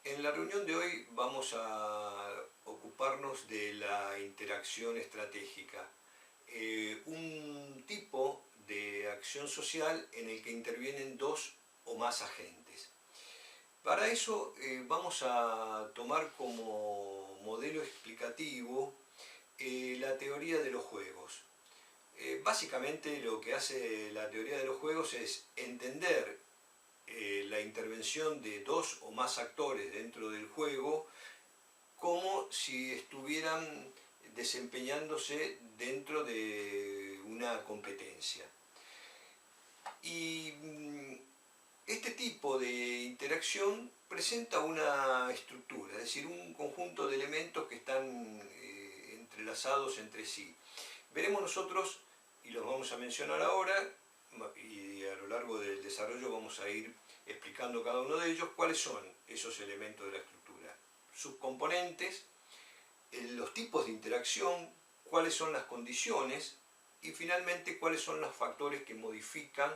En la reunión de hoy vamos a ocuparnos de la interacción estratégica, un tipo de acción social en el que intervienen dos o más agentes. Para eso vamos a tomar como modelo explicativo la teoría de los juegos. Básicamente lo que hace la teoría de los juegos es entender la intervención de dos o más actores dentro del juego como si estuvieran desempeñándose dentro de una competencia. Y este tipo de interacción presenta una estructura, es decir, un conjunto de elementos que están entrelazados entre sí. Veremos nosotros, y los vamos a mencionar ahora, y a lo largo del desarrollo vamos a ir explicando cada uno de ellos cuáles son esos elementos de la estructura, sus componentes, los tipos de interacción, cuáles son las condiciones y finalmente cuáles son los factores que modifican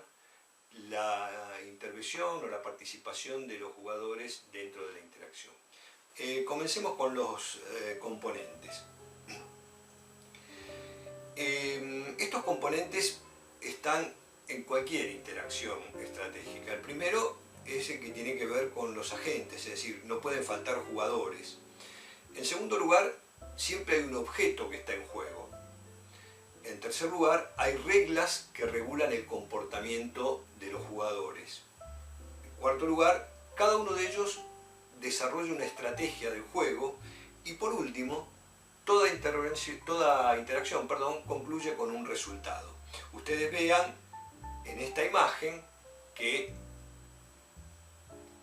la intervención o la participación de los jugadores dentro de la interacción. Comencemos con los componentes. Estos componentes están en cualquier interacción estratégica. El primero es el que tiene que ver con los agentes, es decir, no pueden faltar jugadores. En segundo lugar, siempre hay un objeto que está en juego. En tercer lugar, hay reglas que regulan el comportamiento de los jugadores. En cuarto lugar, cada uno de ellos desarrolla una estrategia del juego. Y por último, toda interacción concluye con un resultado. Ustedes vean en esta imagen que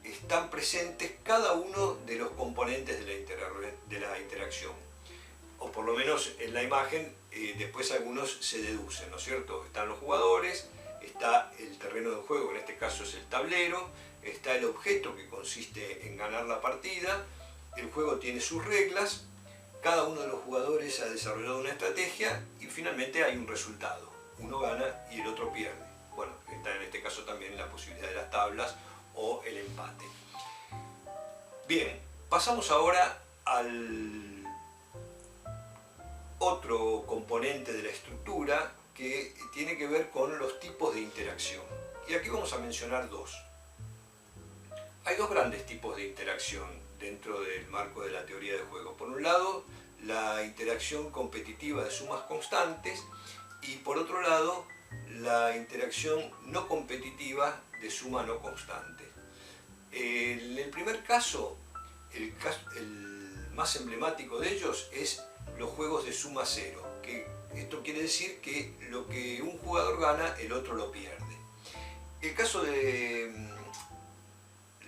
están presentes cada uno de los componentes de la interacción. O por lo menos en la imagen después algunos se deducen, ¿no es cierto? Están los jugadores, está el terreno de juego, en este caso es el tablero, está el objeto que consiste en ganar la partida, el juego tiene sus reglas, cada uno de los jugadores ha desarrollado una estrategia y finalmente hay un resultado. Uno gana y el otro pierde. Bueno, está en este caso también la posibilidad de las tablas o el empate. Bien, pasamos ahora al otro componente de la estructura que tiene que ver con los tipos de interacción. Y aquí vamos a mencionar dos. Hay dos grandes tipos de interacción dentro del marco de la teoría de juego. Por un lado, la interacción competitiva de sumas constantes y por otro lado, la interacción no competitiva de suma no constante. En el primer caso, el más emblemático de ellos es los juegos de suma cero, que esto quiere decir que lo que un jugador gana, el otro lo pierde. El caso de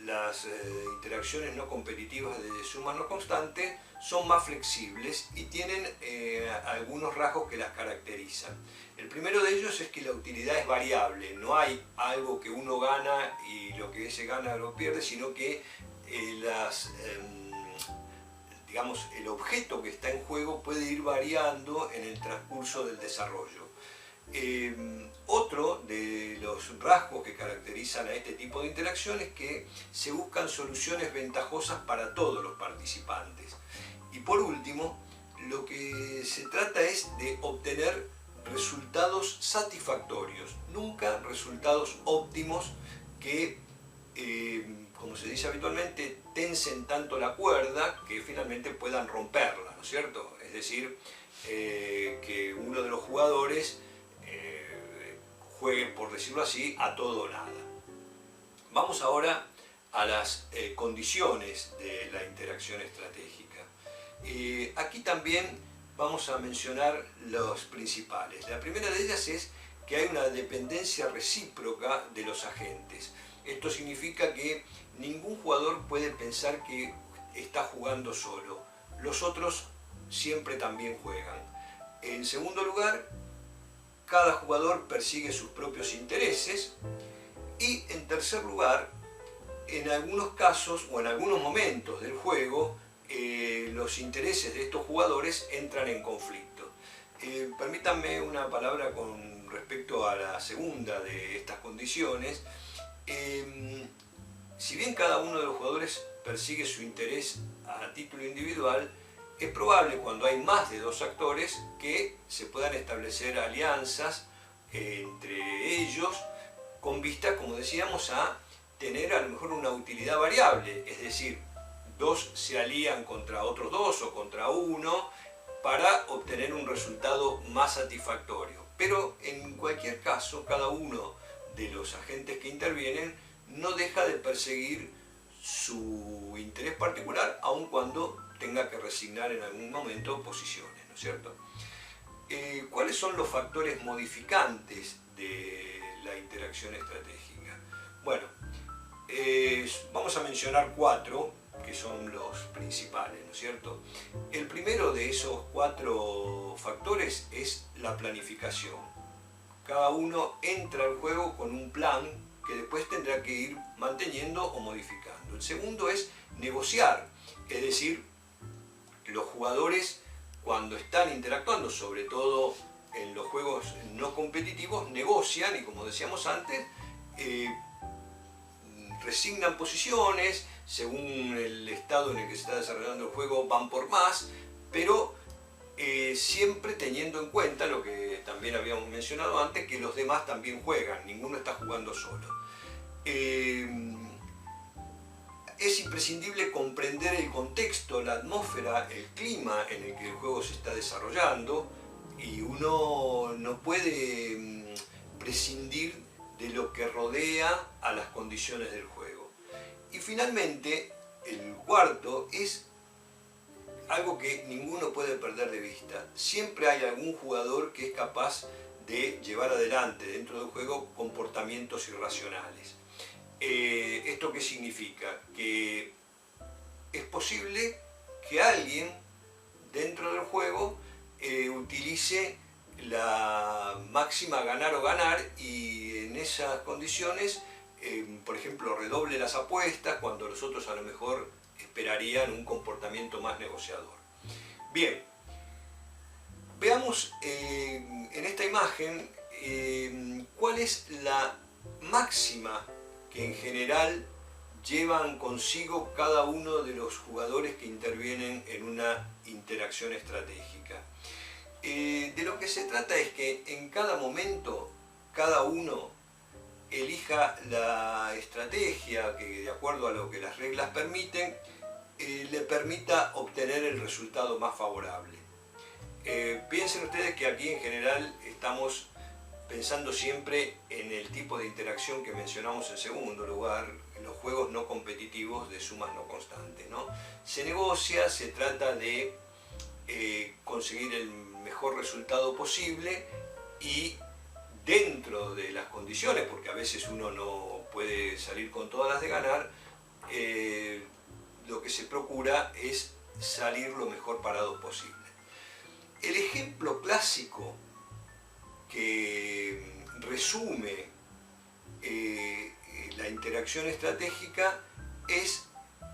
las interacciones no competitivas de suma no constante son más flexibles y tienen algunos rasgos que las caracterizan. El primero de ellos es que la utilidad es variable, no hay algo que uno gana y lo que ese gana lo pierde, sino que digamos, el objeto que está en juego puede ir variando en el transcurso del desarrollo. Otro de los rasgos que caracterizan a este tipo de interacción es que se buscan soluciones ventajosas para todos los participantes. Y por último, lo que se trata es de obtener resultados satisfactorios, nunca resultados óptimos que, como se dice habitualmente, tensen tanto la cuerda que finalmente puedan romperla, ¿no es cierto? Es decir, que uno de los jugadores juegue, por decirlo así, a todo o nada. Vamos ahora a las condiciones de la interacción estratégica. Aquí también vamos a mencionar los principales. La primera de ellas es que hay una dependencia recíproca de los agentes. Esto significa que ningún jugador puede pensar que está jugando solo. Los otros siempre también juegan. En segundo lugar, cada jugador persigue sus propios intereses. Y en tercer lugar, en algunos casos o en algunos momentos del juego, los intereses de estos jugadores entran en conflicto. Permítanme una palabra con respecto a la segunda de estas condiciones. Si bien cada uno de los jugadores persigue su interés a título individual, es probable cuando hay más de dos actores que se puedan establecer alianzas entre ellos con vista, como decíamos, a tener a lo mejor una utilidad variable, es decir, dos se alían contra otros dos o contra uno para obtener un resultado más satisfactorio. Pero en cualquier caso, cada uno de los agentes que intervienen no deja de perseguir su interés particular, aun cuando tenga que resignar en algún momento posiciones, ¿no es cierto? ¿Cuáles son los factores modificantes de la interacción estratégica? Bueno, vamos a mencionar 4 que son los principales, ¿no es cierto? El primero de esos 4 factores es la planificación. Cada uno entra al juego con un plan que después tendrá que ir manteniendo o modificando. El segundo es negociar, es decir, los jugadores cuando están interactuando, sobre todo en los juegos no competitivos, negocian y, como decíamos antes, resignan posiciones, según el estado en el que se está desarrollando el juego van por más, pero siempre teniendo en cuenta lo que también habíamos mencionado antes, que los demás también juegan, ninguno está jugando solo. Es imprescindible comprender el contexto, la atmósfera, el clima en el que el juego se está desarrollando, y uno no puede prescindir de lo que rodea a las condiciones del juego. Y finalmente, el cuarto es algo que ninguno puede perder de vista. Siempre hay algún jugador que es capaz de llevar adelante dentro del juego comportamientos irracionales. ¿Esto qué significa? Que es posible que alguien dentro del juego utilice la máxima ganar o ganar, y en esas condiciones, por ejemplo, redoble las apuestas cuando los otros a lo mejor esperarían un comportamiento más negociador. Bien, veamos en esta imagen cuál es la máxima que en general llevan consigo cada uno de los jugadores que intervienen en una interacción estratégica. De lo que se trata es que en cada momento cada uno elija la estrategia que, de acuerdo a lo que las reglas permiten, le permita obtener el resultado más favorable. Piensen ustedes que aquí en general estamos pensando siempre en el tipo de interacción que mencionamos en segundo lugar, en los juegos no competitivos de sumas no constantes, ¿no? Se negocia, se trata de conseguir el mejor resultado posible, y dentro de las condiciones, porque a veces uno no puede salir con todas las de ganar, lo que se procura es salir lo mejor parado posible. El ejemplo clásico que resume la interacción estratégica es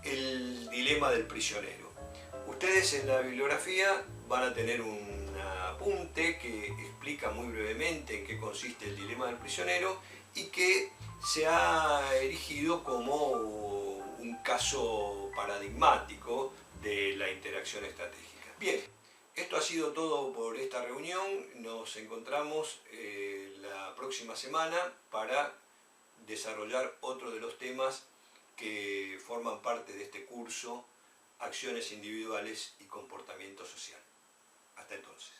el dilema del prisionero. Ustedes en la bibliografía van a tener un apunte que explica muy brevemente en qué consiste el dilema del prisionero y que se ha erigido como un caso paradigmático de la interacción estratégica. Bien, esto ha sido todo por esta reunión. Nos encontramos la próxima semana para desarrollar otro de los temas que forman parte de este curso, Acciones Individuales y Comportamiento Social. Hasta entonces.